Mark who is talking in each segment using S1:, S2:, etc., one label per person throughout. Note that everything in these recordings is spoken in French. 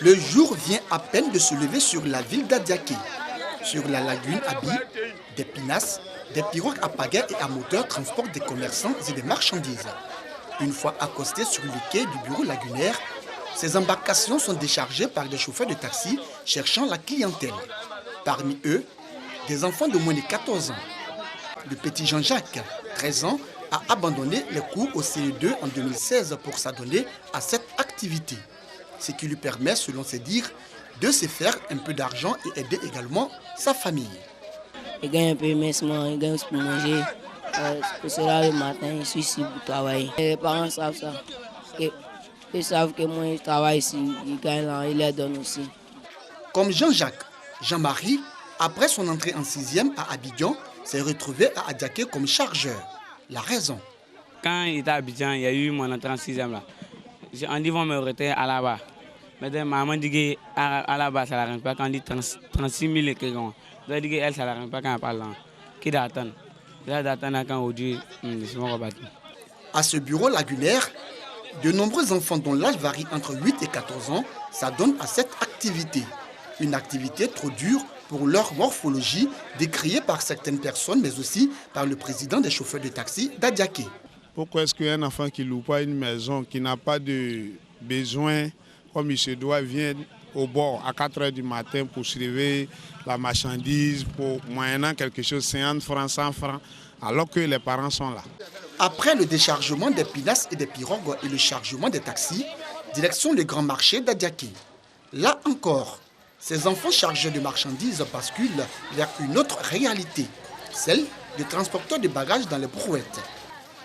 S1: Le jour vient à peine de se lever sur la ville d'Adiaké. Sur la lagune Abi, des pinasses, des pirogues à pagaie et à moteur transportent des commerçants et des marchandises. Une fois accostés sur le quai du bureau lagunaire, ces embarcations sont déchargées par des chauffeurs de taxi cherchant la clientèle. Parmi eux, des enfants de moins de 14 ans. Le petit Jean-Jacques, 13 ans, a abandonné les cours au CE2 en 2016 pour s'adonner à cette activité. Ce qui lui permet, selon ses dires, de se faire un peu d'argent et aider également sa famille.
S2: Je gagne un peu immensement, je gagne pour manger. Pour cela, le matin, je suis ici pour travailler. Les parents savent ça. Ils savent que moi, je travaille ici, ils gagnent là, ils les donnent aussi.
S1: Comme Jean-Jacques, Jean-Marie, après son entrée en 6e à Abidjan, s'est retrouvé à Adiaké comme chargeur. La raison.
S3: Quand il était à Abidjan, il y a eu mon entrée en 6e là. On dit qu'ils vont me retirer à la-bas. Mais maman dit qu'à la-bas, ça ne l'arrange pas quand on dit 36 000 et quelques. Elle dit qu'elle, ça ne l'arrange pas quand elle parle là. Qui d'attendre? D'attendre quand on dit, c'est mon rebattu.
S1: À ce bureau lagunaire, de nombreux enfants dont l'âge varie entre 8 et 14 ans s'adonnent à cette activité. Une activité trop dure pour leur morphologie, décriée par certaines personnes, mais aussi par le président des chauffeurs de taxi d'Adiaké.
S4: Pourquoi est-ce qu'un enfant qui ne loue pas une maison, qui n'a pas de besoin, comme il se doit, vient au bord à 4 h du matin pour suivre la marchandise, pour moyennant quelque chose, 50 francs, 100 francs, alors que les parents sont là.
S1: Après le déchargement des pinasses et des pirogues et le chargement des taxis, direction le grand marché d'Adiaké. Là encore, ces enfants chargés de marchandises basculent vers une autre réalité, celle des transporteurs de bagages dans les brouettes.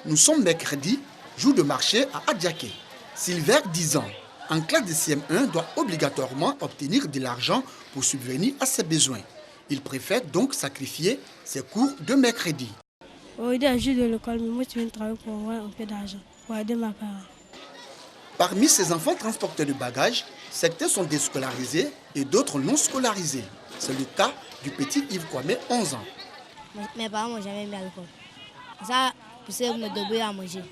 S1: Nous sommes mercredi, jour de marché à Adiaké. Silver, 10 ans, en classe de CM1, doit obligatoirement obtenir de l'argent pour subvenir à ses besoins. Il préfère donc sacrifier ses cours de mercredi.
S5: Au lieu d'aller de l'école, moi je viens travailler pour avoir un peu d'argent, pour aider ma parents.
S1: Parmi ces enfants transporteurs de bagages, certains sont déscolarisés et d'autres non scolarisés. C'est le cas du petit Yves Kwame, 11 ans.
S6: Mes parents m'ont jamais mis à l'école. Ça, pour me débrouiller à manger.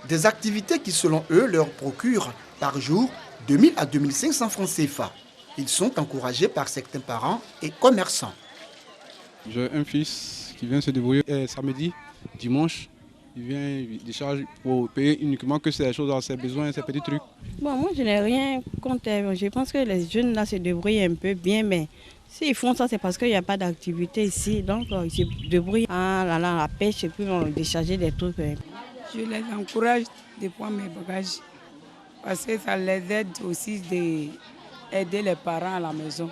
S1: Des activités qui, selon eux, leur procurent par jour 2000 à 2500 francs CFA. Ils sont encouragés par certains parents et commerçants.
S7: J'ai un fils qui vient se débrouiller samedi, dimanche. Il vient, il décharge pour payer uniquement que ces choses dans ses besoins, ces petits trucs.
S5: Bon, moi, je n'ai rien contre. Je pense que les jeunes là se débrouillent un peu bien, mais s'ils font ça, c'est parce qu'il n'y a pas d'activité ici. Donc, ils se débrouillent la pêche et puis décharger des trucs.
S8: Je les encourage de prendre mes bagages parce que ça les aide aussi d'aider les parents à la maison.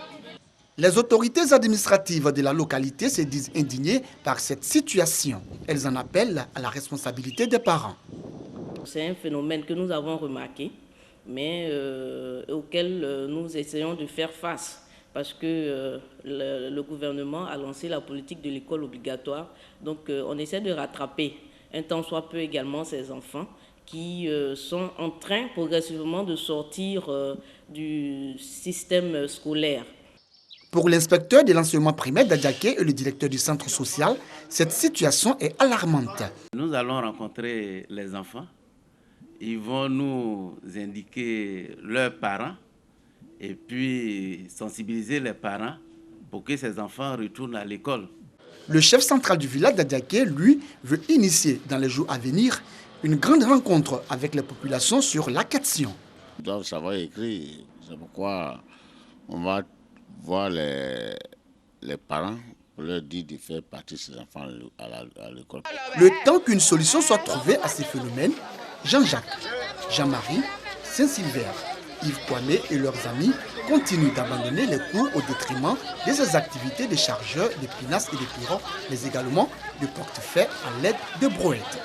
S1: Les autorités administratives de la localité se disent indignées par cette situation. Elles en appellent à la responsabilité des parents.
S2: C'est un phénomène que nous avons remarqué, mais auquel nous essayons de faire face. Parce que le gouvernement a lancé la politique de l'école obligatoire. Donc on essaie de rattraper un tant soit peu également ces enfants qui sont en train progressivement de sortir du système scolaire.
S1: Pour l'inspecteur de l'enseignement primaire d'Adiaké et le directeur du centre social, cette situation est alarmante.
S9: Nous allons rencontrer les enfants. Ils vont nous indiquer leurs parents et puis sensibiliser les parents pour que ces enfants retournent à l'école.
S1: Le chef central du village d'Adiaké, lui, veut initier dans les jours à venir une grande rencontre avec les populations sur la question.
S10: Ils doivent savoir écrire. C'est pourquoi on va voir les parents pour leur dire de faire partie de ces enfants à l'école.
S1: Le temps qu'une solution soit trouvée à ces phénomènes, Jean-Jacques, Jean-Marie, Saint-Sylvain, Yves Kwame et leurs amis continuent d'abandonner les cours au détriment de ces activités de chargeurs, de pinasses et de pirogues, mais également de portefeuilles à l'aide de brouettes.